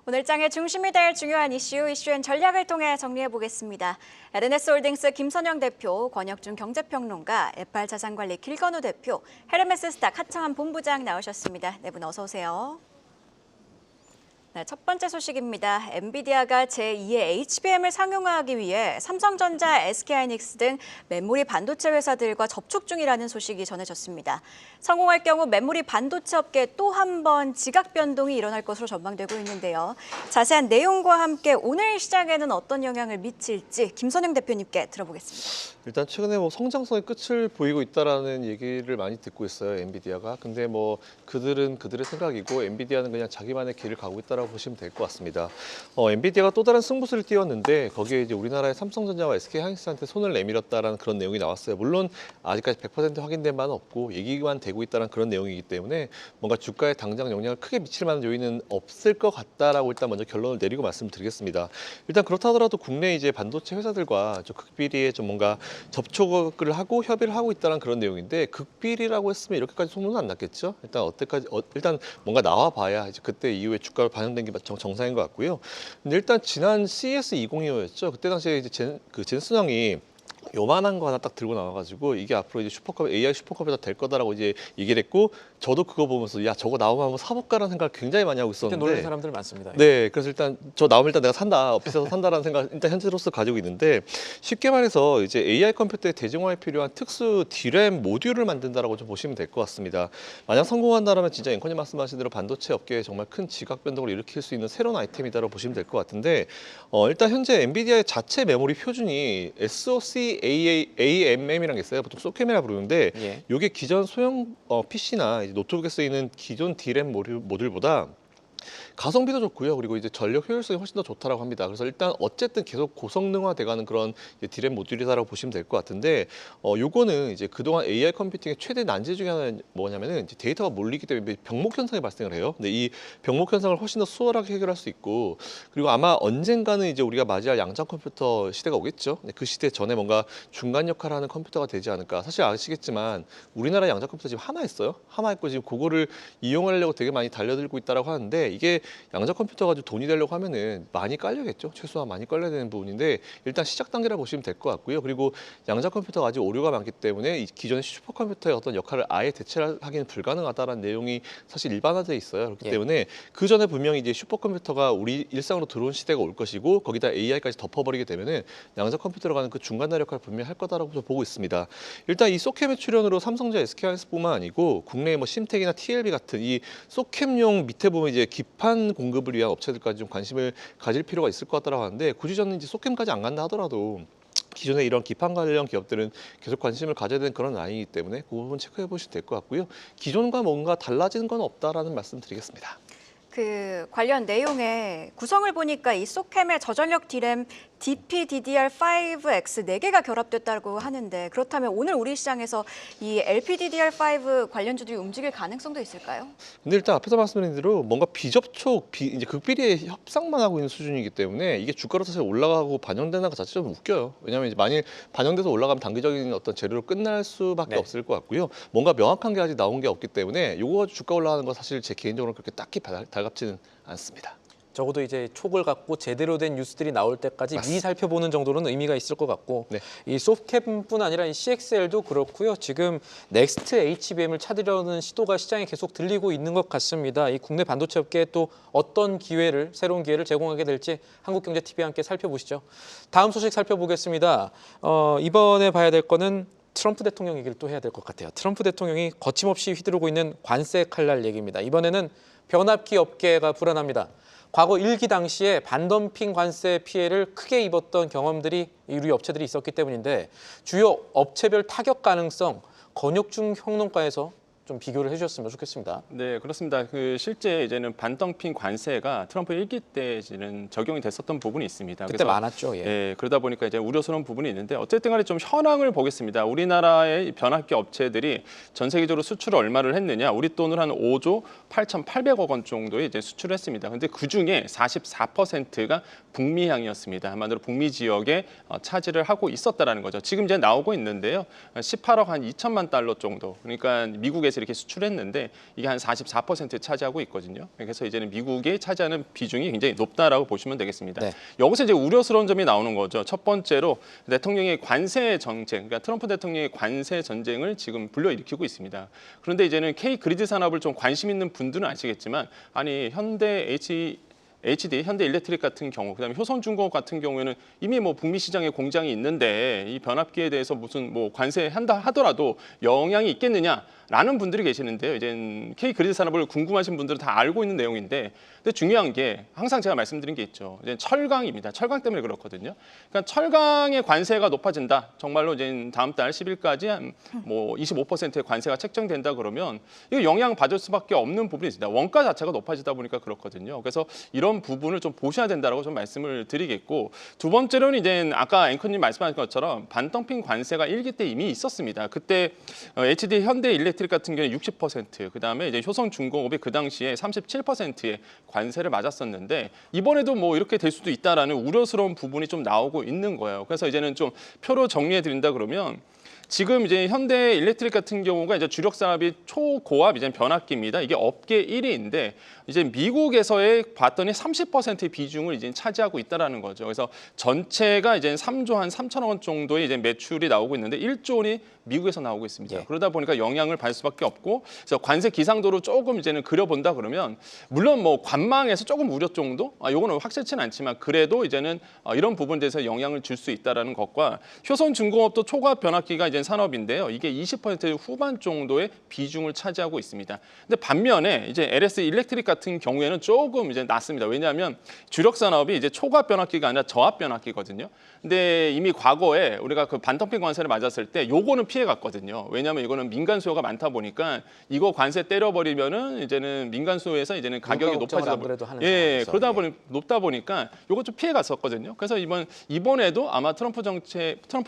오늘 장의 중심이 될 중요한 이슈앤 전략을 통해 정리해보겠습니다. LNS홀딩스 김선영 대표, 권혁준 경제평론가, 에팔자산관리 길건우 대표, 헤르메스스탁 하창한 본부장 나오셨습니다. 네 분 어서 오세요. 네, 첫 번째 소식입니다. 엔비디아가 제2의 HBM을 상용화하기 위해 삼성전자, SK하이닉스 등 메모리 반도체 회사들과 접촉 중이라는 소식이 전해졌습니다. 성공할 경우 메모리 반도체 업계에 또 한 번 지각 변동이 일어날 것으로 전망되고 있는데요. 자세한 내용과 함께 오늘 시장에는 어떤 영향을 미칠지 김선영 대표님께 들어보겠습니다. 일단 최근에 성장성의 끝을 보이고 있다라는 얘기를 많이 듣고 있어요, 엔비디아가. 근데 그들은 그들의 생각이고 엔비디아는 그냥 자기만의 길을 가고 있다라고 보시면 될 것 같습니다. 엔비디아가 또 다른 승부수를 띄웠는데 거기에 이제 우리나라의 삼성전자와 SK하이닉스한테 손을 내밀었다라는 그런 내용이 나왔어요. 물론 아직까지 100% 확인된 바는 없고 얘기만 되고 있다는 그런 내용이기 때문에 뭔가 주가에 당장 영향을 크게 미칠 만한 요인은 없을 것 같다라고 일단 먼저 결론을 내리고 말씀드리겠습니다. 일단 그렇다 하더라도 국내 이제 반도체 회사들과 좀 극비리에 좀 뭔가 접촉을 하고 협의를 하고 있다는 그런 내용인데 극비리라고 했으면 이렇게까지 소문은 안 났겠죠. 일단 뭔가 나와 봐야 이제 그때 이후에 주가를 반영된 게 정상인 것 같고요. 근데 일단 지난 CES 2025였죠. 그때 당시에 이제 젠슨 형이 요만한 거 하나 딱 들고 나와가지고 이게 앞으로 이제 AI 슈퍼컴퓨터 될 거다라고 이제 얘기를 했고, 저도 그거 보면서 야 저거 나오면 한번 사볼까라는 생각을 굉장히 많이 하고 있었는데 놀라는 사람들 많습니다. 네, 그래서 일단 저 나오면 일단 내가 산다, 비싸서 산다라는 생각 일단 현재로서 가지고 있는데, 쉽게 말해서 이제 AI 컴퓨터의 대중화에 필요한 특수 D램 모듈을 만든다라고 좀 보시면 될 것 같습니다. 만약 성공한다면 진짜 앵커님 말씀하신 대로 반도체 업계에 정말 큰 지각 변동을 일으킬 수 있는 새로운 아이템이다라고 보시면 될 것 같은데, 일단 현재 엔비디아의 자체 메모리 표준이 SoC AMM이라는 게 있어요. 보통 소캠이라 부르는데 이게 기존 소형 PC나 이제 노트북에 쓰이는 기존 D램 모듈보다 가성비도 좋고요. 그리고 이제 전력 효율성이 훨씬 더 좋다라고 합니다. 그래서 일단 어쨌든 계속 고성능화돼가는 그런 D램 모듈이다라고 보시면 될 것 같은데, 요거는 이제 그동안 AI 컴퓨팅의 최대 난제 중에 하나는 뭐냐면은 이제 데이터가 몰리기 때문에 병목 현상이 발생을 해요. 근데 이 병목 현상을 훨씬 더 수월하게 해결할 수 있고, 그리고 아마 언젠가는 이제 우리가 맞이할 양장 컴퓨터 시대가 오겠죠. 그 시대 전에 뭔가 중간 역할을 하는 컴퓨터가 되지 않을까. 사실 아시겠지만 우리나라 양장 컴퓨터 지금 하나 있어요. 하나 있고 지금 그거를 이용하려고 되게 많이 달려들고 있다라고 하는데, 이게 양자 컴퓨터 가지고 돈이 되려고 하면은 많이 깔려겠죠. 최소한 많이 깔려야 되는 부분인데 일단 시작 단계라 보시면 될 것 같고요. 그리고 양자 컴퓨터가 아직 오류가 많기 때문에 이 기존의 슈퍼컴퓨터의 어떤 역할을 아예 대체하기는 불가능하다라는 내용이 사실 일반화돼 있어요. 그렇기 때문에 그 전에 분명히 이제 슈퍼컴퓨터가 우리 일상으로 들어온 시대가 올 것이고, 거기다 AI까지 덮어버리게 되면은 양자 컴퓨터로 가는 그 중간다리 역할을 분명히 할 거다라고 보고 있습니다. 일단 이 소캠의 출현으로 삼성전자, SK하이닉스뿐만 아니고 국내의 심텍이나 TLB 같은 이 소캠용 밑에 보면 이제 기판 공급을 위한 업체들까지 좀 관심을 가질 필요가 있을 것 같다고 하는데, 굳이 저는 이제 소캠까지 안 간다 하더라도 기존에 이런 기판 관련 기업들은 계속 관심을 가져야 되는 그런 라인이기 때문에 그 부분 체크해 보시면 될 것 같고요. 기존과 뭔가 달라지는 건 없다라는 말씀 드리겠습니다. 그 관련 내용에 구성을 보니까 이 소캠의 저전력 D램 DPDDR5X 4개가 결합됐다고 하는데, 그렇다면 오늘 우리 시장에서 이 LPDDR5 관련주들이 움직일 가능성도 있을까요? 근데 일단 앞에서 말씀드린 대로 뭔가 비접촉, 이제 극비리의 협상만 하고 있는 수준이기 때문에 이게 주가로 사실 올라가고 반영되는 것 자체가 좀 웃겨요. 왜냐하면 이제 만일 반영돼서 올라가면 단기적인 어떤 재료로 끝날 수밖에 없을 것 같고요. 뭔가 명확한 게 아직 나온 게 없기 때문에 이거 가지고 주가 올라가는 거 사실 제 개인적으로 그렇게 딱히 달갑지는 않습니다. 적어도 이제 촉을 갖고 제대로 된 뉴스들이 나올 때까지 미리 살펴보는 정도로는 의미가 있을 것 같고, 이 소프트캡뿐 아니라 이 CXL도 그렇고요. 지금 넥스트 HBM을 찾으려는 시도가 시장에 계속 들리고 있는 것 같습니다. 이 국내 반도체 업계에 또 어떤 새로운 기회를 제공하게 될지 한국경제TV와 함께 살펴보시죠. 다음 소식 살펴보겠습니다. 이번에 봐야 될 거는 트럼프 대통령 얘기를 또 해야 될 것 같아요. 트럼프 대통령이 거침없이 휘두르고 있는 관세 칼날 얘기입니다. 이번에는 변압기 업계가 불안합니다. 과거 1기 당시에 반덤핑 관세 피해를 크게 입었던 경험들이 우리 업체들이 있었기 때문인데, 주요 업체별 타격 가능성 권혁중 평론가에서 좀 비교를 해주셨으면 좋겠습니다. 네, 그렇습니다. 실제 이제는 반덤핑 관세가 트럼프 1기 때 이제는 적용이 됐었던 부분이 있습니다. 그때 그래서 많았죠. 그러다 보니까 이제 우려스러운 부분이 있는데, 어쨌든 간에 좀 현황을 보겠습니다. 우리나라의 변압기 업체들이 전 세계적으로 수출을 얼마를 했느냐? 우리 돈으로 한 5조 8,800억 원 정도의 이제 수출을 했습니다. 근데 그 중에 44%가 북미향이었습니다. 한마디로 북미 지역에 차지를 하고 있었다라는 거죠. 지금 이제 나오고 있는데요. 18억 한 2천만 달러 정도. 그러니까 미국의 미국에서 이렇게 수출했는데 이게 한 44% 차지하고 있거든요. 그래서 이제는 미국이 차지하는 비중이 굉장히 높다라고 보시면 되겠습니다. 네. 여기서 이제 우려스러운 점이 나오는 거죠. 첫 번째로 대통령의 관세 정책, 그러니까 트럼프 대통령의 관세 전쟁을 지금 불러일으키고 있습니다. 그런데 이제는 K 그리드 산업을 좀 관심 있는 분들은 아시겠지만, 아니 HD, 현대 일렉트릭 같은 경우, 그다음에 효성중공업 같은 경우에는 이미 뭐 북미 시장에 공장이 있는데 이 변압기에 대해서 무슨 뭐 관세한다 하더라도 영향이 있겠느냐라는 분들이 계시는데요. 이제 K 그리드 산업을 궁금하신 분들은 다 알고 있는 내용인데, 근데 중요한 게 항상 제가 말씀드린 게 있죠. 이제 철강입니다. 철강 때문에 그렇거든요. 그러니까 철강의 관세가 높아진다. 정말로 이제 다음 달 10일까지 한 뭐 25%의 관세가 책정된다 그러면 이거 영향 받을 수밖에 없는 부분이 있습니다. 원가 자체가 높아지다 보니까 그렇거든요. 그래서 이런 부분을 좀 보셔야 된다라고 좀 말씀을 드리겠고, 두 번째로는 이제 아까 앵커님 말씀하신 것처럼 반덤핑 관세가 1기 때 이미 있었습니다. 그때 HD 현대 일렉트릭 같은 경우에 60%, 그다음에 이제 효성중공업이 그 당시에 37%의 관세를 맞았었는데, 이번에도 뭐 이렇게 될 수도 있다라는 우려스러운 부분이 좀 나오고 있는 거예요. 그래서 이제는 좀 표로 정리해 드린다 그러면, 지금 이제 현대 일렉트릭 같은 경우가 이제 주력 산업이 초고압 이제 변압기입니다. 이게 업계 1위인데 이제 미국에서의 봤더니 30%의 비중을 이제 차지하고 있다라는 거죠. 그래서 전체가 이제 3조 한 3천억 원 정도의 이제 매출이 나오고 있는데 1조 원이 미국에서 나오고 있습니다. 예. 그러다 보니까 영향을 받을 수밖에 없고, 그래서 관세 기상도로 조금 이제는 그려본다 그러면, 물론 뭐 관망에서 조금 우려 정도, 요거는 확실치는 않지만 그래도 이제는 이런 부분에 대해서 영향을 줄 수 있다라는 것과, 효성중공업도 초과압 변압기가 이제 산업인데요. 이게 20% 후반 정도의 비중을 차지하고 있습니다. 근데 반면에 이제 LS 일렉트릭 같은 경우에는 조금 이제 낮습니다. 왜냐하면 주력 산업이 이제 초과압 변압기가 아니라 저압 변압기거든요. 근데 이미 과거에 우리가 그 반덤핑 관세를 맞았을 때 요거는 피해 갔거든요. 왜냐하면 이거는 민간 수요가 많다 보니까 이거 관세 때려버리면은 이제는 민간 수요에서 이제는 가격이 높아지다 보니 그러다 보니 높다 보니까 요거 좀 피해 갔었거든요. 그래서 이번에도 아마 트럼프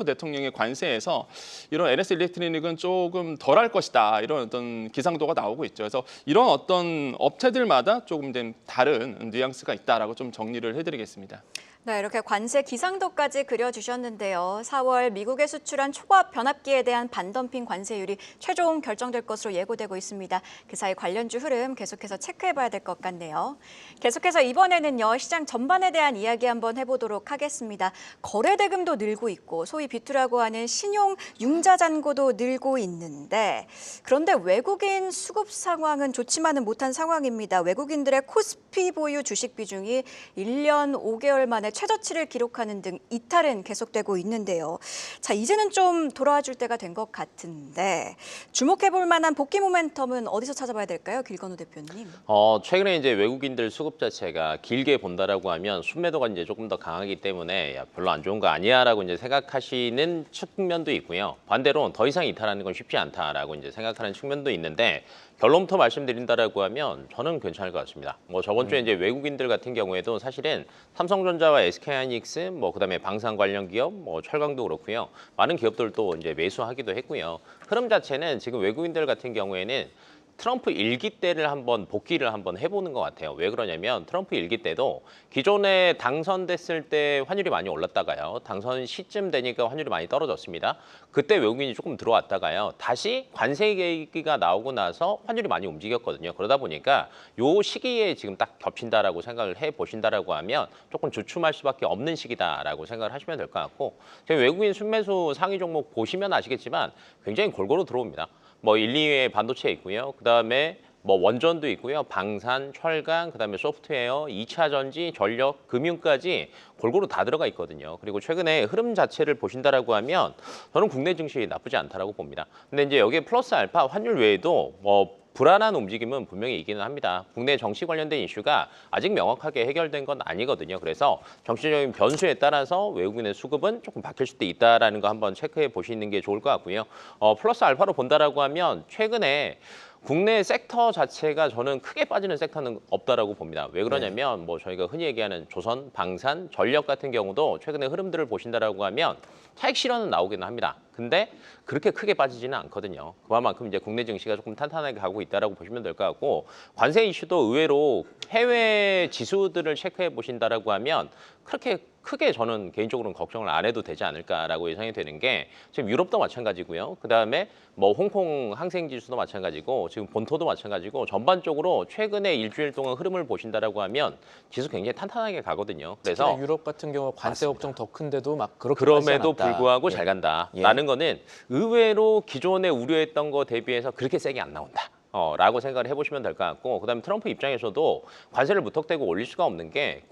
대통령의 관세에서 이런 LS 일렉트릭은 조금 덜할 것이다, 이런 어떤 기상도가 나오고 있죠. 그래서 이런 어떤 업체들마다 조금 좀 다른 뉘앙스가 있다라고 좀 정리를 해드리겠습니다. 네, 이렇게 관세 기상도까지 그려주셨는데요. 4월 미국에 수출한 초과압 변압기에 대한 반덤핑 관세율이 최종 결정될 것으로 예고되고 있습니다. 그 사이 관련주 흐름 계속해서 체크해봐야 될 것 같네요. 계속해서 이번에는요, 시장 전반에 대한 이야기 한번 해보도록 하겠습니다. 거래 대금도 늘고 있고 소위 비투라고 하는 신용 융자 잔고도 늘고 있는데, 그런데 외국인 수급 상황은 좋지만은 못한 상황입니다. 외국인들의 코스피 보유 주식 비중이 1년 5개월 만에 최저치를 기록하는 등 이탈은 계속되고 있는데요. 자, 이제는 좀 돌아와 줄 때가 된 것 같은데, 주목해볼 만한 복귀 모멘텀은 어디서 찾아봐야 될까요, 길건우 대표님? 최근에 이제 외국인들 수급 자체가 길게 본다라고 하면 순매도가 이제 조금 더 강하기 때문에 야, 별로 안 좋은 거 아니야라고 이제 생각하시는 측면도 있고요. 반대로 더 이상 이탈하는 건 쉽지 않다라고 이제 생각하는 측면도 있는데, 결론부터 말씀드린다라고 하면 저는 괜찮을 것 같습니다. 뭐 저번 주에 이제 외국인들 같은 경우에도 사실은 삼성전자와 SK하이닉스, 뭐 그다음에 방산 관련 기업, 뭐 철강도 그렇고요. 많은 기업들도 이제 매수하기도 했고요. 흐름 자체는 지금 외국인들 같은 경우에는 트럼프 1기 때를 한번 복귀를 한번 해보는 것 같아요. 왜 그러냐면 트럼프 1기 때도 기존에 당선됐을 때 환율이 많이 올랐다가요. 당선 시점 되니까 환율이 많이 떨어졌습니다. 그때 외국인이 조금 들어왔다가요. 다시 관세 얘기가 나오고 나서 환율이 많이 움직였거든요. 그러다 보니까 요 시기에 지금 딱 겹친다라고 생각을 해보신다라고 하면 조금 주춤할 수밖에 없는 시기다라고 생각을 하시면 될 것 같고, 지금 외국인 순매수 상위 종목 보시면 아시겠지만 굉장히 골고루 들어옵니다. 뭐 1, 2위에 반도체 있고요. 그다음에 뭐 원전도 있고요. 방산, 철강, 그다음에 소프트웨어, 2차 전지, 전력, 금융까지 골고루 다 들어가 있거든요. 그리고 최근에 흐름 자체를 보신다라고 하면 저는 국내 증시 나쁘지 않다라고 봅니다. 근데 이제 여기에 플러스 알파 환율 외에도 뭐 불안한 움직임은 분명히 있기는 합니다. 국내 정치 관련된 이슈가 아직 명확하게 해결된 건 아니거든요. 그래서 정치적인 변수에 따라서 외국인의 수급은 조금 바뀔 수도 있다라는 거 한번 체크해 보시는 게 좋을 것 같고요. 플러스 알파로 본다라고 하면 최근에 국내 섹터 자체가 저는 크게 빠지는 섹터는 없다라고 봅니다. 왜 그러냐면 뭐 저희가 흔히 얘기하는 조선, 방산, 전력 같은 경우도 최근에 흐름들을 보신다라고 하면 차익 실현은 나오기는 합니다. 근데 그렇게 크게 빠지지는 않거든요. 그만큼 이제 국내 증시가 조금 탄탄하게 가고 있다라고 보시면 될 것 같고, 관세 이슈도 의외로 해외 지수들을 체크해 보신다라고 하면 그렇게 크게 저는 개인적으로는 걱정을 안 해도 되지 않을까라고 예상이 되는 게 지금 유럽도 마찬가지고요. 그다음에 뭐 홍콩 항생지수도 마찬가지고 지금 본토도 마찬가지고 전반적으로 최근에 일주일 동안 흐름을 보신다라고 하면 지수 굉장히 탄탄하게 가거든요. 그래서 특히나 유럽 같은 경우 관세 걱정 더 큰데도 막 그렇게 그럼에도 하지 않았다. 불구하고 예. 잘 간다라는 거는 의외로 기존에 우려했던 거 대비해서 그렇게 세게 안 나온다. 라고 생각을 해보시면 될 것 같고, 그다음에 트럼프 입장에서도 관세를 무턱대고 올릴 수가 없는 게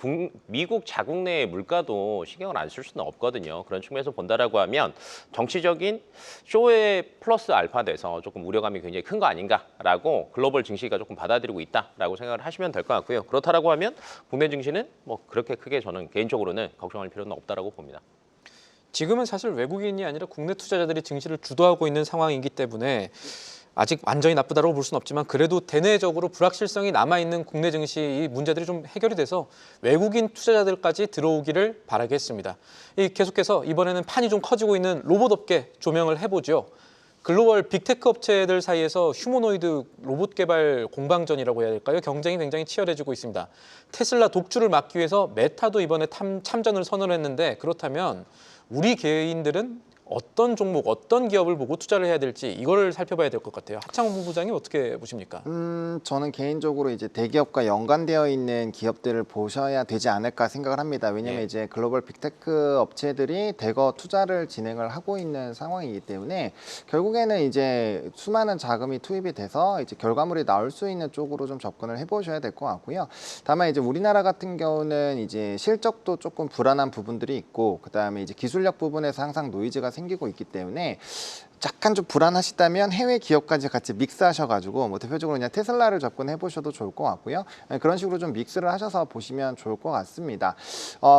미국 자국 내의 물가도 신경을 안 쓸 수는 없거든요. 그런 측면에서 본다라고 하면 정치적인 쇼에 플러스 알파 돼서 조금 우려감이 굉장히 큰 거 아닌가라고 글로벌 증시가 조금 받아들이고 있다라고 생각을 하시면 될 것 같고요. 그렇다라고 하면 국내 증시는 뭐 그렇게 크게 저는 개인적으로는 걱정할 필요는 없다라고 봅니다. 지금은 사실 외국인이 아니라 국내 투자자들이 증시를 주도하고 있는 상황이기 때문에 아직 완전히 나쁘다고 볼 수는 없지만 그래도 대내적으로 불확실성이 남아있는 국내 증시 이 문제들이 좀 해결이 돼서 외국인 투자자들까지 들어오기를 바라겠습니다. 계속해서 이번에는 판이 좀 커지고 있는 로봇 업계 조명을 해보죠. 글로벌 빅테크 업체들 사이에서 휴머노이드 로봇 개발 공방전이라고 해야 될까요? 경쟁이 굉장히 치열해지고 있습니다. 테슬라 독주를 막기 위해서 메타도 이번에 참전을 선언했는데, 그렇다면 우리 개인들은 어떤 종목, 어떤 기업을 보고 투자를 해야 될지 이거를 살펴봐야 될 것 같아요. 하창원 본부장님 어떻게 보십니까? 저는 개인적으로 이제 대기업과 연관되어 있는 기업들을 보셔야 되지 않을까 생각을 합니다. 왜냐하면 예. 이제 글로벌 빅테크 업체들이 대거 투자를 진행을 하고 있는 상황이기 때문에 결국에는 이제 수많은 자금이 투입이 돼서 이제 결과물이 나올 수 있는 쪽으로 좀 접근을 해보셔야 될 것 같고요. 다만 이제 우리나라 같은 경우는 이제 실적도 조금 불안한 부분들이 있고, 그 다음에 이제 기술력 부분에서 항상 노이즈가 생기고 있기 때문에 약간 좀 불안하시다면 해외 기업까지 같이 믹스하셔가지고 뭐 대표적으로 그냥 테슬라를 접근해 보셔도 좋을 것 같고요. 그런 식으로 좀 믹스를 하셔서 보시면 좋을 것 같습니다.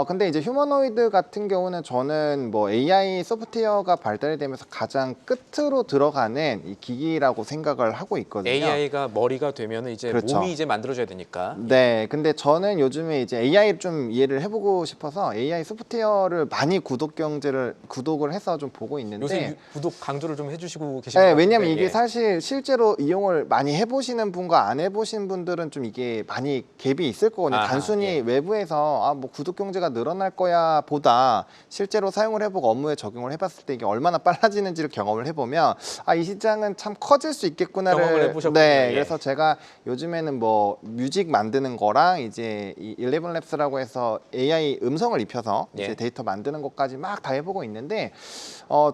근데 이제 휴머노이드 같은 경우는 저는 뭐 AI 소프트웨어가 발달이 되면서 가장 끝으로 들어가는 이 기기라고 생각을 하고 있거든요. AI가 머리가 되면 이제 그렇죠. 몸이 이제 만들어져야 되니까. 네, 근데 저는 요즘에 이제 AI를 좀 이해를 해보고 싶어서 AI 소프트웨어를 많이 구독을 해서 좀 보고 있는데, 요새 구독 강조를 좀 해주시고 계신 것 네, 같은데. 왜냐면 이게 예. 사실 실제로 이용을 많이 해보시는 분과 안 해보신 분들은 좀 이게 많이 갭이 있을 거거든요. 아하, 단순히 예. 외부에서 뭐 구독 경제가 늘어날 거야 보다 실제로 사용을 해보고 업무에 적용을 해봤을 때 이게 얼마나 빨라지는지를 경험을 해보면 이 시장은 참 커질 수 있겠구나를. 경험을 해보셨군요. 네, 예. 그래서 제가 요즘에는 뭐 뮤직 만드는 거랑 이제 이 11랩스라고 해서 AI 음성을 입혀서 예. 이제 데이터 만드는 것까지 막 다 해보고 있는데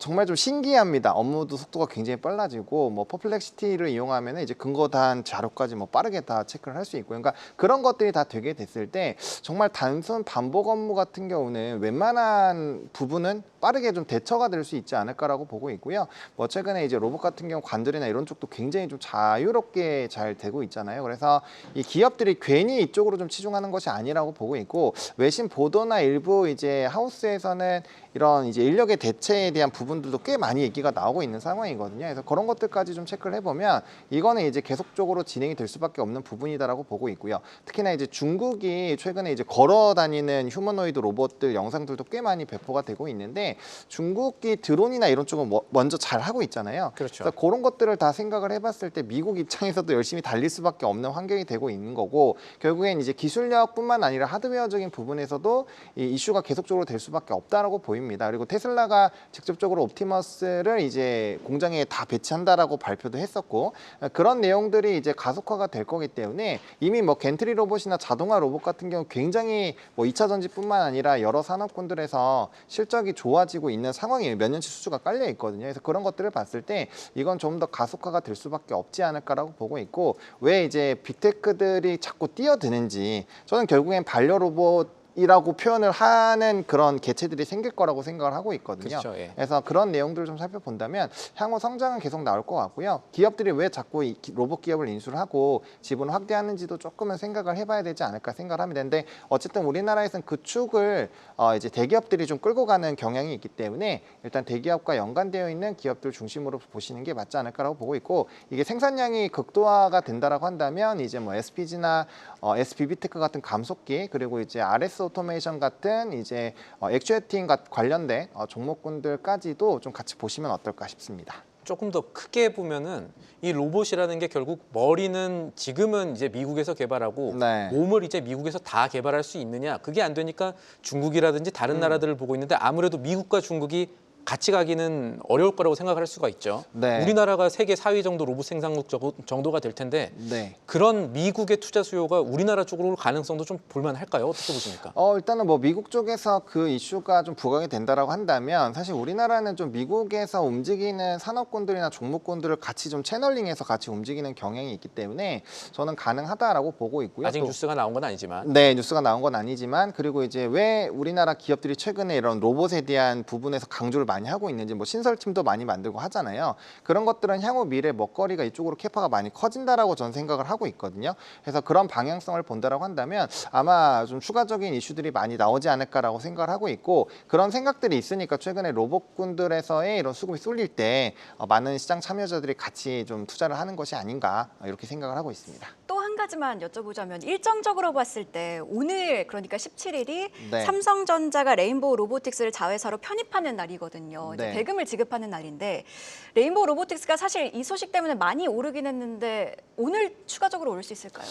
정말 좀 신기합니다. 업무도 속도가 굉장히 빨라지고 뭐 퍼플렉시티를 이용하면 이제 근거 단 자료까지 뭐 빠르게 다 체크를 할 수 있고, 그러니까 그런 것들이 다 되게 됐을 때 정말 단순 반복 업무 같은 경우는 웬만한 부분은 빠르게 좀 대처가 될 수 있지 않을까라고 보고 있고요. 뭐 최근에 이제 로봇 같은 경우 관절이나 이런 쪽도 굉장히 좀 자유롭게 잘 되고 있잖아요. 그래서 이 기업들이 괜히 이쪽으로 좀 치중하는 것이 아니라고 보고 있고, 외신 보도나 일부 이제 하우스에서는 이런 이제 인력의 대체에 대한 부분들도 꽤 많이 얘기가 나오고 있는 상황이거든요. 그래서 그런 것들까지 좀 체크를 해보면 이거는 이제 계속적으로 진행이 될 수밖에 없는 부분이다라고 보고 있고요. 특히나 이제 중국이 최근에 이제 걸어 다니는 휴머노이드 로봇들 영상들도 꽤 많이 배포가 되고 있는데, 중국이 드론이나 이런 쪽은 먼저 잘 하고 있잖아요. 그렇죠. 그래서 그런 것들을 다 생각을 해봤을 때 미국 입장에서도 열심히 달릴 수밖에 없는 환경이 되고 있는 거고, 결국엔 이제 기술력뿐만 아니라 하드웨어적인 부분에서도 이 이슈가 계속적으로 될 수밖에 없다라고 보입니다. 그리고 테슬라가 직접적으로 옵티머스를 이제 공장에 다 배치한다라고 발표도 했었고, 그런 내용들이 이제 가속화가 될 거기 때문에 이미 뭐 겐트리 로봇이나 자동화 로봇 같은 경우 굉장히 뭐 2차 전지뿐만 아니라 여러 산업군들에서 실적이 좋아지고 있는 상황이에요. 몇 년치 수주가 깔려 있거든요. 그래서 그런 것들을 봤을 때 이건 좀 더 가속화가 될 수밖에 없지 않을까라고 보고 있고, 왜 이제 빅테크들이 자꾸 뛰어드는지 저는 결국엔 반려 로봇 이라고 표현을 하는 그런 개체들이 생길 거라고 생각을 하고 있거든요. 그렇죠, 예. 그래서 그런 내용들을 좀 살펴본다면 향후 성장은 계속 나올 것 같고요. 기업들이 왜 자꾸 이 로봇 기업을 인수를 하고 지분을 확대하는지도 조금은 생각을 해봐야 되지 않을까 생각을 합니다. 근데 어쨌든 우리나라에서는 그 축을 이제 대기업들이 좀 끌고 가는 경향이 있기 때문에 일단 대기업과 연관되어 있는 기업들 중심으로 보시는 게 맞지 않을까라고 보고 있고, 이게 생산량이 극도화가 된다라고 한다면 이제 뭐 SPG나 SPB테크 같은 감속기, 그리고 이제 RS 오토메이션 같은 이제 액추에이팅 관련된 종목군들까지도 좀 같이 보시면 어떨까 싶습니다. 조금 더 크게 보면은 이 로봇이라는 게 결국 머리는 지금은 이제 미국에서 개발하고 네. 몸을 이제 미국에서 다 개발할 수 있느냐, 그게 안 되니까 중국이라든지 다른 나라들을 보고 있는데 아무래도 미국과 중국이 같이 가기는 어려울 거라고 생각할 수가 있죠. 네. 우리나라가 세계 4위 정도 로봇 생산국 정도가 될 텐데 네. 그런 미국의 투자 수요가 우리나라 쪽으로 올 가능성도 좀 볼만할까요? 어떻게 보십니까? 일단은 뭐 미국 쪽에서 그 이슈가 좀 부각이 된다라고 한다면 사실 우리나라는 좀 미국에서 움직이는 산업군들이나 종목군들을 같이 좀 채널링해서 같이 움직이는 경향이 있기 때문에 저는 가능하다라고 보고 있고요. 아직 또 뉴스가 나온 건 아니지만. 네, 뉴스가 나온 건 아니지만 그리고 이제 왜 우리나라 기업들이 최근에 이런 로봇에 대한 부분에서 강조를 많이 하고 있는지 뭐 신설팀도 많이 만들고 하잖아요. 그런 것들은 향후 미래 먹거리가 이쪽으로 캐파가 많이 커진다라고 저는 생각을 하고 있거든요. 그래서 그런 방향성을 본다라고 한다면 아마 좀 추가적인 이슈들이 많이 나오지 않을까라고 생각을 하고 있고 그런 생각들이 있으니까 최근에 로봇군들에서의 이런 수급이 쏠릴 때 많은 시장 참여자들이 같이 좀 투자를 하는 것이 아닌가 이렇게 생각을 하고 있습니다. 또 한 가지만 여쭤보자면 일정적으로 봤을 때 오늘 그러니까 17일이 네. 삼성전자가 레인보우 로보틱스를 자회사로 편입하는 날이거든요. 이제 네. 대금을 지급하는 날인데 레인보우 로보틱스가 사실 이 소식 때문에 많이 오르긴 했는데 오늘 추가적으로 오를 수 있을까요?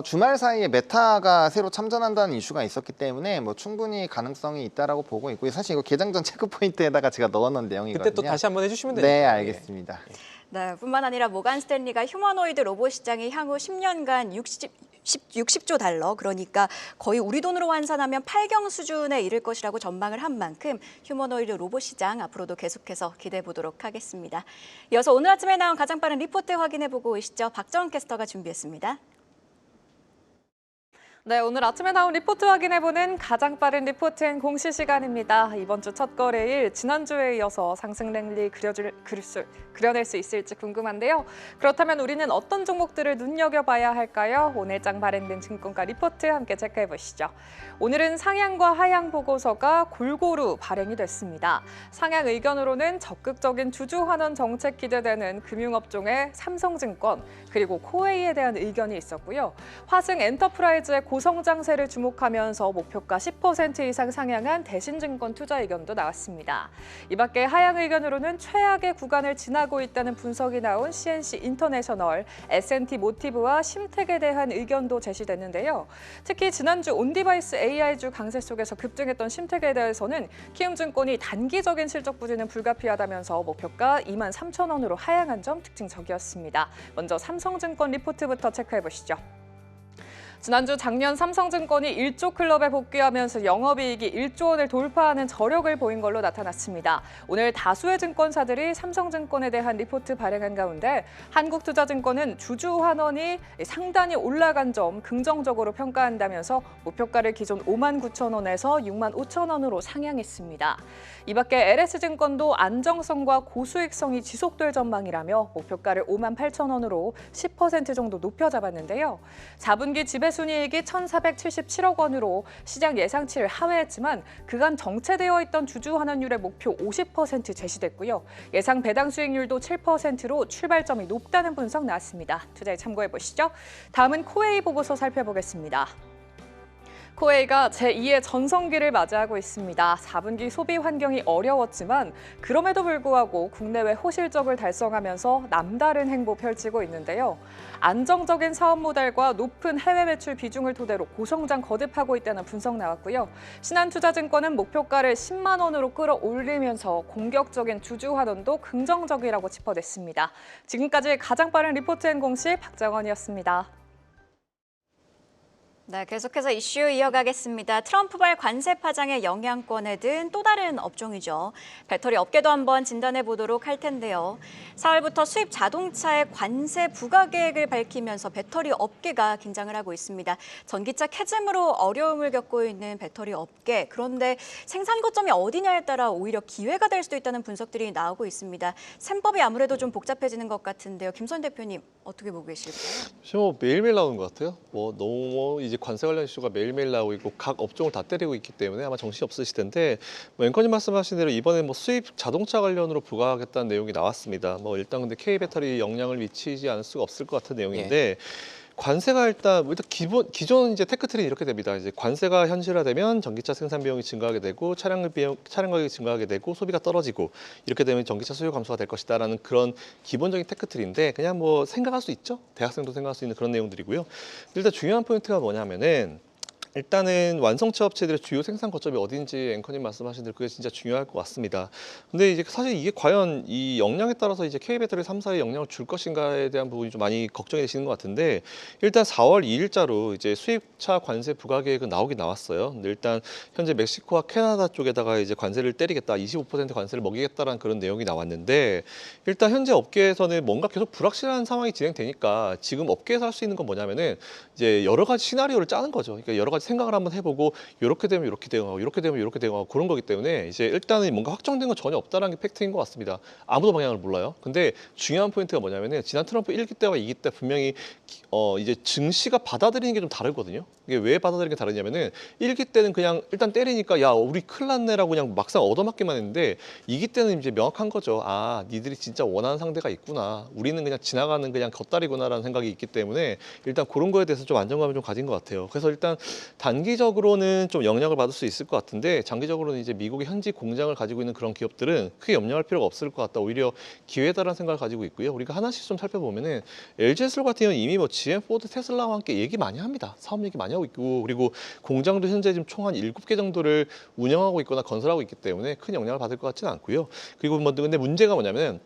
주말 사이에 메타가 새로 참전한다는 이슈가 있었기 때문에 뭐 충분히 가능성이 있다라고 보고 있고요. 사실 이거 개장 전 체크 포인트에다가 제가 넣어놓은 내용이거든요. 그때 또 다시 한번 해주시면 되니까. 네, 알겠습니다. 네, 뿐만 아니라 모간 스탠리가 휴머노이드 로봇 시장이 향후 10년간 60조 달러, 그러니까 거의 우리 돈으로 환산하면 8경 수준에 이를 것이라고 전망을 한 만큼 휴머노이드 로봇 시장 앞으로도 계속해서 기대해 보도록 하겠습니다. 이어서 오늘 아침에 나온 가장 빠른 리포트 확인해 보고 오시죠. 박정은 캐스터가 준비했습니다. 네, 오늘 아침에 나온 리포트 확인해보는 가장 빠른 리포트엔 공시 시간입니다. 이번 주 첫 거래일 지난주에 이어서 상승 랠리 그려낼 수 있을지 궁금한데요. 그렇다면 우리는 어떤 종목들을 눈여겨봐야 할까요? 오늘장 발행된 증권가 리포트 함께 체크해보시죠. 오늘은 상향과 하향 보고서가 골고루 발행이 됐습니다. 상향 의견으로는 적극적인 주주 환원 정책 기대되는 금융업종의 삼성증권 그리고 코웨이에 대한 의견이 있었고요. 화승 엔터프라이즈의 고성장세를 주목하면서 목표가 10% 이상 상향한 대신증권 투자 의견도 나왔습니다. 이 밖에 하향 의견으로는 최악의 구간을 지나고 있다는 분석이 나온 CNC 인터내셔널, S&T 모티브와 심텍에 대한 의견도 제시됐는데요. 특히 지난주 온디바이스 AI주 강세 속에서 급등했던 심텍에 대해서는 키움증권이 단기적인 실적 부진은 불가피하다면서 목표가 23,000원으로 하향한 점 특징적이었습니다. 먼저 삼성증권 리포트부터 체크해보시죠. 지난주 작년 삼성증권이 1조 클럽에 복귀하면서 영업이익이 1조 원을 돌파하는 저력을 보인 걸로 나타났습니다. 오늘 다수의 증권사들이 삼성증권에 대한 리포트 발행한 가운데 한국투자증권은 주주 환원이 상단히 올라간 점 긍정적으로 평가한다면서 목표가를 기존 59,000원에서 65,000원으로 상향했습니다. 이 밖에 LS증권도 안정성과 고수익성이 지속될 전망이라며 목표가를 58,000원으로 10% 정도 높여 잡았는데요. 4분기 지배순이익이 1,477억 원으로 시장 예상치를 하회했지만 그간 정체되어 있던 주주 환원율의 목표 50% 제시됐고요. 예상 배당 수익률도 7%로 출발점이 높다는 분석 나왔습니다. 투자에 참고해 보시죠. 다음은 코웨이 보고서 살펴보겠습니다. 코웨이가 제2의 전성기를 맞이하고 있습니다. 4분기 소비 환경이 어려웠지만 그럼에도 불구하고 국내외 호실적을 달성하면서 남다른 행보 펼치고 있는데요. 안정적인 사업 모델과 높은 해외 매출 비중을 토대로 고성장 거듭하고 있다는 분석 나왔고요. 신한투자증권은 목표가를 10만 원으로 끌어올리면서 공격적인 주주 환원도 긍정적이라고 짚어냈습니다. 지금까지 가장 빠른 리포트앤 공시 박정원이었습니다. 네, 계속해서 이슈 이어가겠습니다. 트럼프발 관세 파장의 영향권에 든 또 다른 업종이죠. 배터리 업계도 한번 진단해 보도록 할 텐데요. 4월부터 수입 자동차의 관세 부과 계획을 밝히면서 배터리 업계가 긴장을 하고 있습니다. 전기차 캐즘으로 어려움을 겪고 있는 배터리 업계. 그런데 생산 거점이 어디냐에 따라 오히려 기회가 될 수도 있다는 분석들이 나오고 있습니다. 셈법이 아무래도 좀 복잡해지는 것 같은데요. 김선 대표님 어떻게 보고 계실까요? 지금 매일매일 나오는 것 같아요. 너무 이제 관세 관련 이슈가 매일매일 나오고 있고 각 업종을 다 때리고 있기 때문에 아마 정신이 없으실 텐데 앵커님 말씀하신 대로 이번에 수입 자동차 관련으로 부과하겠다는 내용이 나왔습니다. 일단 근데 K배터리 영향을 미치지 않을 수가 없을 것 같은 내용인데 관세가 일단 기존 이제 테크트리 이렇게 됩니다. 이제 관세가 현실화되면 전기차 생산 비용이 증가하게 되고 차량 가격이 증가하게 되고 소비가 떨어지고 이렇게 되면 전기차 수요 감소가 될 것이다라는 그런 기본적인 테크트리인데 그냥 뭐 생각할 수 있죠. 대학생도 생각할 수 있는 그런 내용들이고요. 일단 중요한 포인트가 뭐냐면은 일단은 완성차 업체들의 주요 생산 거점이 어딘지 앵커님 말씀하신 대로 그게 진짜 중요할 것 같습니다. 근데 이제 사실 이게 과연 이 역량에 따라서 이제 K배터리 3사의 역량을 줄 것인가에 대한 부분이 좀 많이 걱정이 되시는 것 같은데 일단 4월 2일자로 이제 수입차 관세 부과 계획은 나오긴 나왔어요. 근데 일단 현재 멕시코와 캐나다 쪽에다가 이제 관세를 때리겠다, 25% 관세를 먹이겠다라는 그런 내용이 나왔는데 일단 현재 업계에서는 뭔가 계속 불확실한 상황이 진행되니까 지금 업계에서 할 수 있는 건 뭐냐면은 이제 여러 가지 시나리오를 짜는 거죠. 그러니까 여러 가지 생각을 한번 해보고 이렇게 되면 이렇게 대응하고 이렇게 되면 이렇게 대응하고 그런 거기 때문에 이제 일단은 뭔가 확정된 건 전혀 없다라는 게 팩트인 것 같습니다. 아무도 방향을 몰라요. 근데 중요한 포인트가 뭐냐면은 지난 트럼프 1기 때와 2기 때 분명히 이제 증시가 받아들이는 게 좀 다르거든요. 이게 왜 받아들이는 게 다르냐면은 1기 때는 그냥 일단 때리니까 야 우리 큰일 났네라고 그냥 막상 얻어맞기만 했는데 2기 때는 이제 명확한 거죠. 아 니들이 진짜 원하는 상대가 있구나. 우리는 그냥 지나가는 그냥 겉다리구나라는 생각이 있기 때문에 일단 그런 거에 대해서 좀 안정감을 좀 가진 것 같아요. 그래서 일단 단기적으로는 좀 영향을 받을 수 있을 것 같은데 장기적으로는 이제 미국의 현지 공장을 가지고 있는 그런 기업들은 크게 염려할 필요가 없을 것 같다. 오히려 기회다라는 생각을 가지고 있고요. 우리가 하나씩 좀 살펴보면은 LG에슬 같은 경우는 이미 뭐 GM, 포드, 테슬라와 함께 얘기 많이 합니다. 사업 얘기 많이 하고 있고 그리고 공장도 현재 지금 총 한 7개 정도를 운영하고 있거나 건설하고 있기 때문에 큰 영향을 받을 것 같지는 않고요. 그리고 뭐 근데 문제가 뭐냐면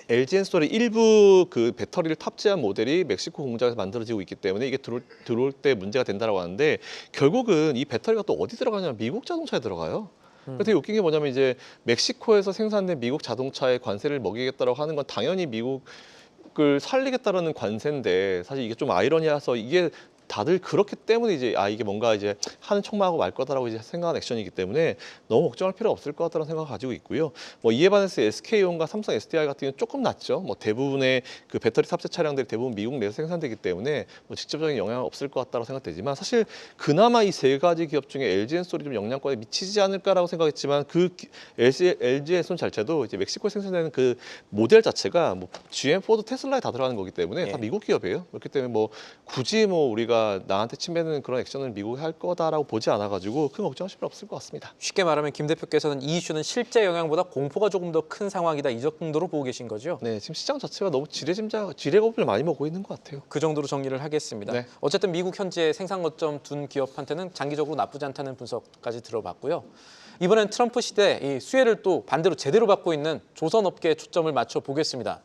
LG엔솔의 일부 그 배터리를 탑재한 모델이 멕시코 공장에서 만들어지고 있기 때문에 이게 들어올 때 문제가 된다라고 하는데 결국은 이 배터리가 또 어디 들어가냐면 미국 자동차에 들어가요. 되게 웃긴 게 뭐냐면 이제 멕시코에서 생산된 미국 자동차에 관세를 먹이겠다라고 하는 건 당연히 미국을 살리겠다라는 관세인데 사실 이게 좀 아이러니해서 이게 다들 그렇기 때문에 이제 이게 뭔가 이제 하는 척만 하고 말 거다라고 이제 생각한 액션이기 때문에 너무 걱정할 필요 없을 것 같다는 생각을 가지고 있고요. 뭐 이에 반해서 SK온과 삼성 SDI 같은 경우는 조금 낮죠. 뭐 대부분의 그 배터리 탑재 차량들이 대부분 미국 내에서 생산되기 때문에 뭐 직접적인 영향은 없을 것 같다고 생각되지만 사실 그나마 이 세 가지 기업 중에 LG엔솔이 좀 영향권에 미치지 않을까라고 생각했지만 그 LG엔솔 자체도 이제 멕시코에 생산되는 그 모델 자체가 뭐 GM, 포드, 테슬라에 다 들어가는 거기 때문에 다 미국 기업이에요. 그렇기 때문에 뭐 굳이 뭐 우리가 나한테 침뱉는 그런 액션을 미국이 할 거다라고 보지 않아가지고 큰 걱정하실 필요 없을 것 같습니다. 쉽게 말하면 김 대표께서는 이 이슈는 실제 영향보다 공포가 조금 더 큰 상황이다 이 정도로 보고 계신 거죠? 네, 지금 시장 자체가 너무 지레겁을 많이 먹고 있는 것 같아요. 그 정도로 정리를 하겠습니다. 네. 어쨌든 미국 현재 생산 거점 둔 기업한테는 장기적으로 나쁘지 않다는 분석까지 들어봤고요. 이번엔 트럼프 시대 이 수혜를 또 반대로 제대로 받고 있는 조선업계에 초점을 맞춰 보겠습니다.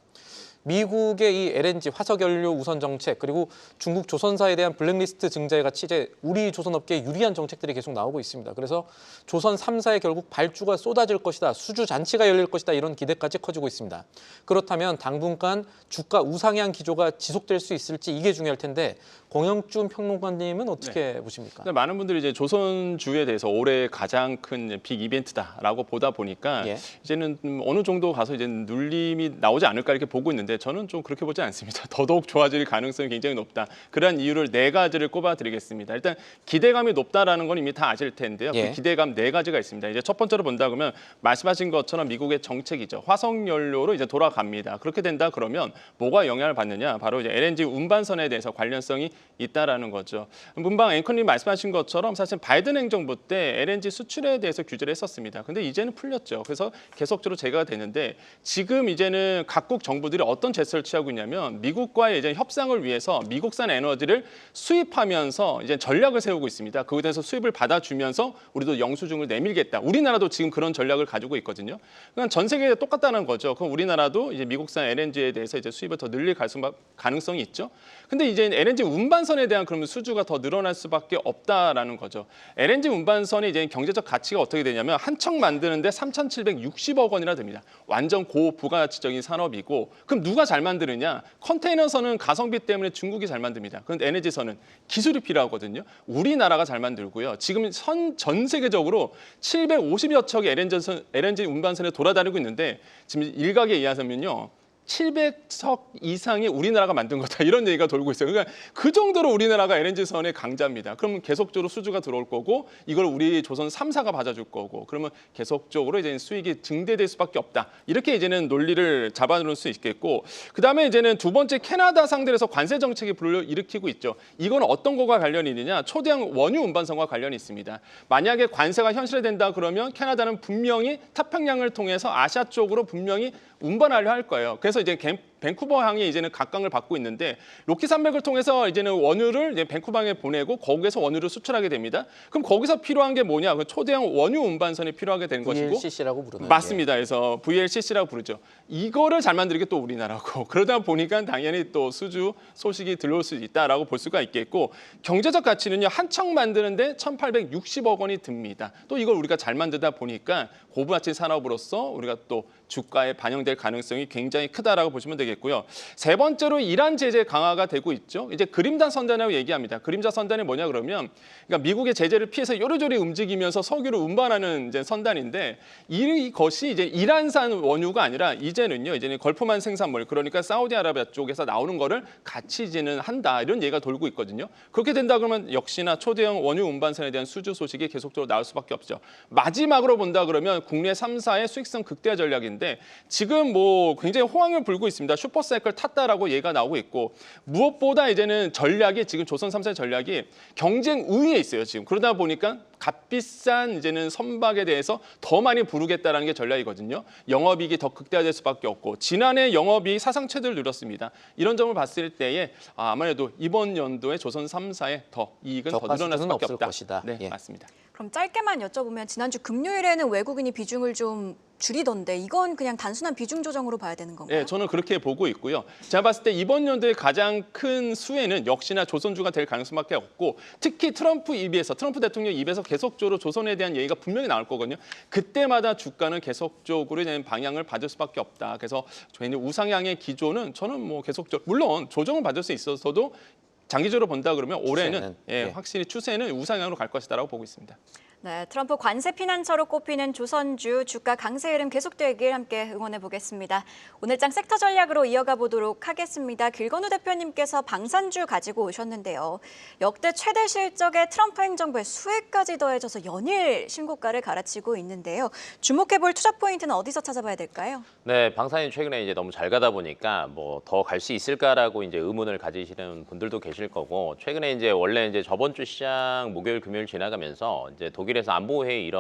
미국의 이 LNG 화석연료 우선 정책 그리고 중국 조선사에 대한 블랙리스트 증자에 같이 이제 우리 조선업계에 유리한 정책들이 계속 나오고 있습니다. 그래서 조선 3사에 결국 발주가 쏟아질 것이다, 수주 잔치가 열릴 것이다 이런 기대까지 커지고 있습니다. 그렇다면 당분간 주가 우상향 기조가 지속될 수 있을지 이게 중요할 텐데 권영준 평론가님은 어떻게 보십니까? 근데 많은 분들이 이제 조선주에 대해서 올해 가장 큰 빅 이벤트다라고 보다 보니까 이제는 어느 정도 가서 이제 눌림이 나오지 않을까 이렇게 보고 있는데 저는 좀 그렇게 보지 않습니다. 더더욱 좋아질 가능성이 굉장히 높다. 그러한 이유를 네 가지를 꼽아드리겠습니다. 일단 기대감이 높다라는 건 이미 다 아실 텐데요. 그 기대감 네 가지가 있습니다. 이제 첫 번째로 본다 그러면 말씀하신 것처럼 미국의 정책이죠. 화석연료로 이제 돌아갑니다. 그렇게 된다 그러면 뭐가 영향을 받느냐? 바로 이제 LNG 운반선에 대해서 관련성이 있다라는 거죠. 문방 앵커님 말씀하신 것처럼 사실 바이든 행정부 때 LNG 수출에 대해서 규제를 했었습니다. 근데 이제는 풀렸죠. 그래서 계속적으로 제거가 되는데 지금 이제는 각국 정부들이 어떤 제스처를 취하고 있냐면 미국과의 이제 협상을 위해서 미국산 에너지를 수입하면서 이제 전략을 세우고 있습니다. 그에 대해서 수입을 받아주면서 우리도 영수증을 내밀겠다. 우리나라도 지금 그런 전략을 가지고 있거든요. 그러니까 전 세계에 똑같다는 거죠. 그럼 우리나라도 이제 미국산 LNG에 대해서 이제 수입을 더 늘릴 가능성이 있죠. 근데 이제 LNG 운반선에 대한 그러면 수주가 더 늘어날 수밖에 없다라는 거죠. LNG 운반선이 이제 경제적 가치가 어떻게 되냐면 한 척 만드는데 3,760억 원이나 됩니다. 완전 고부가가치적인 산업이고 그럼 누가 잘 만드느냐? 컨테이너선은 가성비 때문에 중국이 잘 만듭니다. 그런데 LNG선은 기술이 필요하거든요. 우리나라가 잘 만들고요. 지금 전 세계적으로 750여 척의 LNG 운반선에 돌아다니고 있는데 지금 일각에 의하면요. 700석 이상이 우리나라가 만든 거다 이런 얘기가 돌고 있어요. 그러니까 그 정도로 우리나라가 LNG선의 강자입니다. 그러면 계속적으로 수주가 들어올 거고 이걸 우리 조선 3사가 받아줄 거고 그러면 계속적으로 이제 수익이 증대될 수밖에 없다. 이렇게 이제는 논리를 잡아놓을 수 있겠고 그다음에 이제는 두 번째 캐나다 상대로 해서 관세 정책이 불러일으키고 있죠. 이건 어떤 거가 관련이 있느냐? 초대형 원유 운반선과 관련이 있습니다. 만약에 관세가 현실화된다 그러면 캐나다는 분명히 태평양을 통해서 아시아 쪽으로 분명히 운반하려 할 거예요. 그래서 이제 밴쿠버 항이 이제는 각광을 받고 있는데 로키 산맥을 통해서 이제는 원유를 이제 밴쿠버항에 보내고 거기에서 원유를 수출하게 됩니다. 그럼 거기서 필요한 게 뭐냐? 그 초대형 원유 운반선이 필요하게 되는 것이고 VLCC라고 부르는 맞습니다. 그래서 VLCC라고 부르죠. 이거를 잘 만드는 게 또 우리나라고 그러다 보니까 당연히 또 수주 소식이 들어올 수 있다라고 볼 수가 있겠고 경제적 가치는요 한 척 만드는데 1,860억 원이 듭니다. 또 이걸 우리가 잘 만들다 보니까 고부가치 산업으로서 우리가 또 주가에 반영될 가능성이 굉장히 크다라고 보시면 되겠고요. 세 번째로 이란 제재 강화가 되고 있죠. 이제 그림자 선단이라고 얘기합니다. 그림자 선단이 뭐냐 그러면 그러니까 미국의 제재를 피해서 요리조리 움직이면서 석유를 운반하는 이제 선단인데 이것이 이제 이란산 원유가 아니라 이제는 걸프만 생산물 그러니까 사우디아라비아 쪽에서 나오는 거를 같이 이제는 한다 이런 얘기가 돌고 있거든요. 그렇게 된다 그러면 역시나 초대형 원유 운반선에 대한 수주 소식이 계속적으로 나올 수밖에 없죠. 마지막으로 본다 그러면 국내 3사의 수익성 극대화 전략인데 지금 뭐 굉장히 호황을 불고 있습니다. 슈퍼사이클 탔다라고 얘기가 나오고 있고 무엇보다 이제는 전략이 지금 조선 3사의 전략이 경쟁 우위에 있어요. 지금 그러다 보니까 값비싼 이제는 선박에 대해서 더 많이 부르겠다라는 게 전략이거든요. 영업이익이 더 극대화될 수밖에 없고 지난해 영업이익 사상 최대를 누렸습니다. 이런 점을 봤을 때에 아무래도 이번 연도에 조선 3사의 더 이익은 더 늘어날 수밖에 없다. 것이다. 네, 예. 맞습니다. 그럼 짧게만 여쭤보면 지난주 금요일에는 외국인이 비중을 좀 줄이던데 이건 그냥 단순한 비중 조정으로 봐야 되는 건가요? 네, 저는 그렇게 보고 있고요. 제가 봤을 때 이번 연도의 가장 큰 수혜는 역시나 조선주가 될 가능성밖에 없고 특히 트럼프 대통령 입에서 계속적으로 조선에 대한 얘기가 분명히 나올 거거든요. 그때마다 주가는 계속적으로 되는 방향을 받을 수밖에 없다. 그래서 저희는 우상향의 기조는 저는 뭐 계속적으로 물론 조정을 받을 수 있어서도 장기적으로 본다 그러면 올해는 확실히 추세는 우상향으로 갈 것이다라고 보고 있습니다. 네, 트럼프 관세 피난처로 꼽히는 조선주 주가 강세 흐름 계속되길 함께 응원해 보겠습니다. 오늘장 섹터 전략으로 이어가 보도록 하겠습니다. 길건우 대표님께서 방산주 가지고 오셨는데요. 역대 최대 실적에 트럼프 행정부의 수혜까지 더해져서 연일 신고가를 갈아치고 있는데요. 주목해 볼 투자 포인트는 어디서 찾아봐야 될까요? 네, 방산이 최근에 이제 너무 잘 가다 보니까 뭐 더 갈 수 있을까라고 이제 의문을 가지시는 분들도 계실 거고 최근에 이제 원래 이제 저번 주 시장 목요일 금요일 지나가면서 이제 독일에서 안보 회의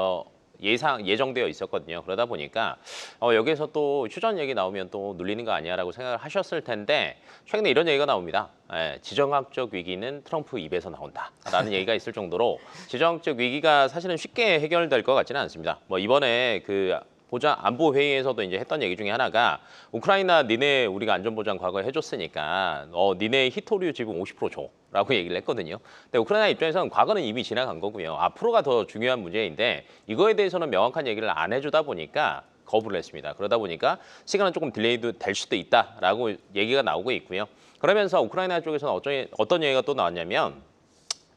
예정되어 있었거든요. 그러다 보니까 여기에서 또 휴전 얘기 나오면 또 눌리는 거 아니야라고 생각을 하셨을 텐데 최근에 이런 얘기가 나옵니다. 지정학적 위기는 트럼프 입에서 나온다라는 얘기가 있을 정도로 지정학적 위기가 사실은 쉽게 해결될 것 같지는 않습니다. 뭐 이번에 안보 회의에서도 이제 했던 얘기 중에 하나가 우크라이나 니네 우리가 안전보장 과거에 해줬으니까 니네 히토류 지분 50% 줘라고 얘기를 했거든요. 근데 우크라이나 입장에서는 과거는 이미 지나간 거고요. 앞으로가 더 중요한 문제인데 이거에 대해서는 명확한 얘기를 안 해주다 보니까 거부를 했습니다. 그러다 보니까 시간은 조금 딜레이도 될 수도 있다라고 얘기가 나오고 있고요. 그러면서 우크라이나 쪽에서는 어떤 얘기가 또 나왔냐면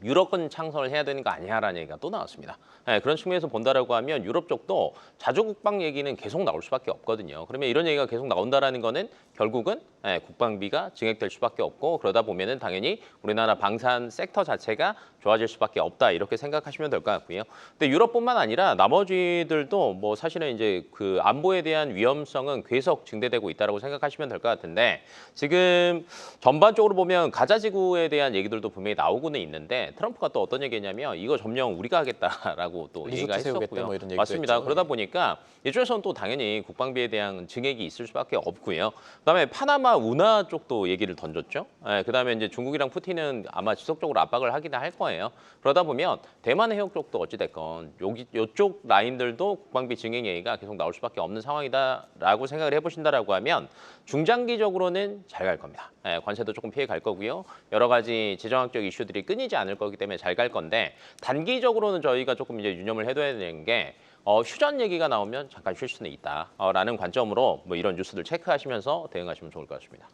유럽권 창설을 해야 되는 거 아니야라는 얘기가 또 나왔습니다. 그런 측면에서 본다라고 하면 유럽 쪽도 자주국방 얘기는 계속 나올 수밖에 없거든요. 그러면 이런 얘기가 계속 나온다라는 거는 결국은 국방비가 증액될 수밖에 없고 그러다 보면은 당연히 우리나라 방산 섹터 자체가 좋아질 수밖에 없다 이렇게 생각하시면 될 것 같고요. 근데 유럽뿐만 아니라 나머지들도 뭐 사실은 이제 그 안보에 대한 위험성은 계속 증대되고 있다라고 생각하시면 될 것 같은데 지금 전반적으로 보면 가자 지구에 대한 얘기들도 분명히 나오고는 있는데 트럼프가 또 어떤 얘기했냐면 이거 점령 우리가 하겠다라고 또 얘기가 했었고요. 뭐 이런 맞습니다. 했죠. 그러다 보니까 이쪽에서는 또 당연히 국방비에 대한 증액이 있을 수밖에 없고요. 그다음에 파나마 운하 쪽도 얘기를 던졌죠. 그다음에 이제 중국이랑 푸틴은 아마 지속적으로 압박을 하긴 할 거예요. 그러다 보면 대만 해역 쪽도 어찌됐건 이쪽 라인들도 국방비 증액 얘기가 계속 나올 수밖에 없는 상황이다라고 생각을 해보신다라고 하면 중장기적으로는 잘 갈 겁니다. 관세도 조금 피해 갈 거고요. 여러 가지 지정학적 이슈들이 끊이지 않을 거기 때문에 잘 갈 건데 단기적으로는 저희가 조금 이제 유념을 해둬야 되는 게 휴전 얘기가 나오면 잠깐 쉴 수는 있다라는 관점으로 뭐 이런 뉴스들 체크하시면서 대응하시면 좋을 것 같습니다.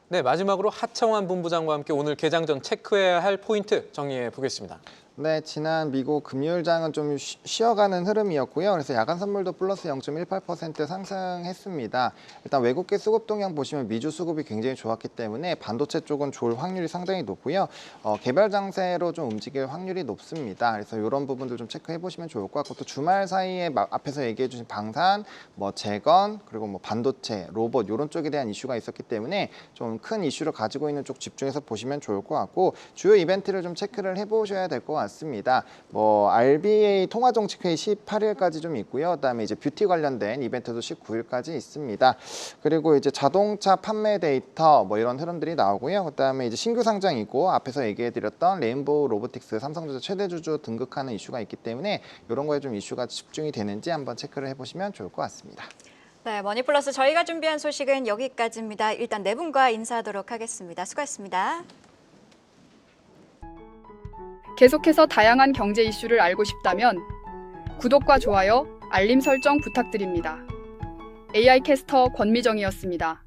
네, 마지막으로 하청환 본부장과 함께 오늘 개장 전 체크해야 할 포인트 정리해 보겠습니다. 네, 지난 미국 금요일장은 좀 쉬어가는 흐름이었고요. 그래서 야간 선물도 플러스 0.18% 상승했습니다. 일단 외국계 수급 동향 보시면 미주 수급이 굉장히 좋았기 때문에 반도체 쪽은 좋을 확률이 상당히 높고요. 개별 장세로 좀 움직일 확률이 높습니다. 그래서 이런 부분들 좀 체크해 보시면 좋을 것 같고, 또 주말 사이에 앞에서 얘기해 주신 방산, 재건, 그리고 반도체, 로봇 이런 쪽에 대한 이슈가 있었기 때문에 좀 큰 이슈를 가지고 있는 쪽 집중해서 보시면 좋을 것 같고, 주요 이벤트를 좀 체크를 해 보셔야 될 것 같습니다. RBA 통화정책회의 18일까지 좀 있고요. 그다음에 이제 뷰티 관련된 이벤트도 19일까지 있습니다. 그리고 이제 자동차 판매 데이터 이런 흐름들이 나오고요. 그다음에 이제 신규 상장이고, 앞에서 얘기해드렸던 레인보우 로보틱스 삼성전자 최대 주주 등극하는 이슈가 있기 때문에 이런 거에 좀 이슈가 집중이 되는지 한번 체크를 해보시면 좋을 것 같습니다. 네, 머니플러스 저희가 준비한 소식은 여기까지입니다. 일단 네 분과 인사하도록 하겠습니다. 수고하셨습니다. 계속해서 다양한 경제 이슈를 알고 싶다면 구독과 좋아요, 알림 설정 부탁드립니다. AI 캐스터 권미정이었습니다.